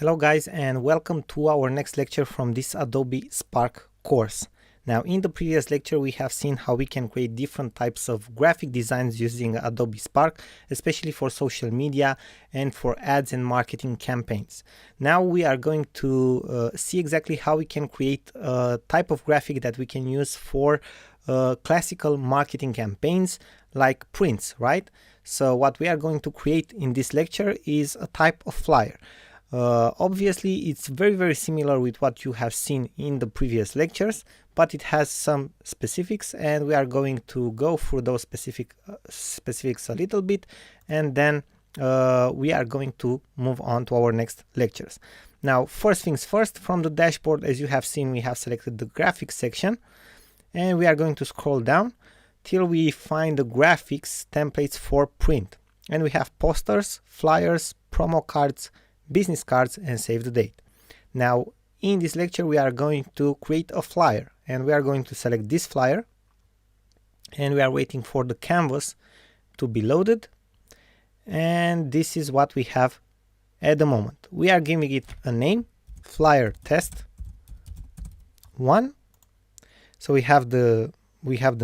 Hello guys, and welcome to our next lecture from this Adobe Spark course. Now in the previous lecture we have seen how we can create different types of graphic designs using Adobe Spark, especially for social media and for ads and marketing campaigns. Now we are going to see exactly how we can create a type of graphic that we can use for classical marketing campaigns like prints, right? So what we are going to create in this lecture is a type of flyer. Obviously it's very similar with what you have seen in the previous lectures, but it has some specifics, and we are going to go through those specifics a little bit, and then we are going to move on to our next lectures. Now first things first, from the dashboard, as you have seen, we have selected the graphics section, and we are going to scroll down till we find the graphics templates for print, and we have posters, flyers, promo cards, business cards, and save the date. Now in this lecture we are going to create a flyer, and we are going to select this flyer, and we are waiting for the canvas to be loaded, and this is what we have at the moment. We are giving it a name, flyer test 1. So we have the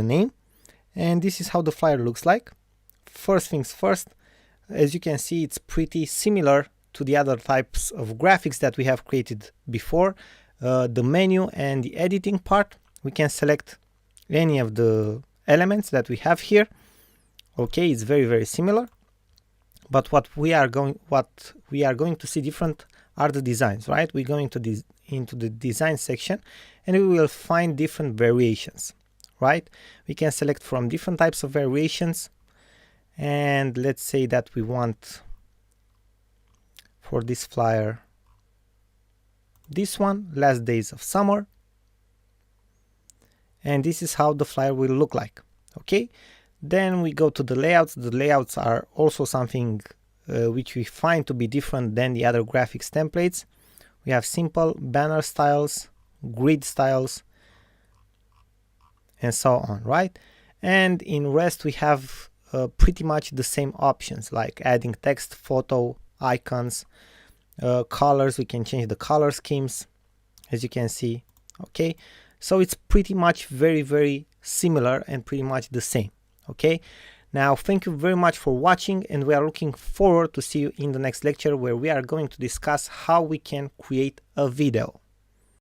name, and this is how the flyer looks like. First things first, as you can see, it's pretty similar to the other types of graphics that we have created before. The menu and the editing part, we can select any of the elements that we have here. Okay, it's very similar, but what we are going to see different are the designs, right? We're going to into the design section, and we will find different variations, right? We can select from different types of variations, and let's say that we want for this flyer this one, last days of summer, and this is how the flyer will look like. Okay, then we go to the layouts. The layouts are also something which we find to be different than the other graphics templates. We have simple, banner styles, grid styles, and so on, right? And in rest we have pretty much the same options, like adding text, photo, icons, colors. We can change the color schemes, as you can see. Okay, so it's pretty much very similar and pretty much the same. Okay, now thank you very much for watching, and we are looking forward to see you in the next lecture, where we are going to discuss how we can create a video.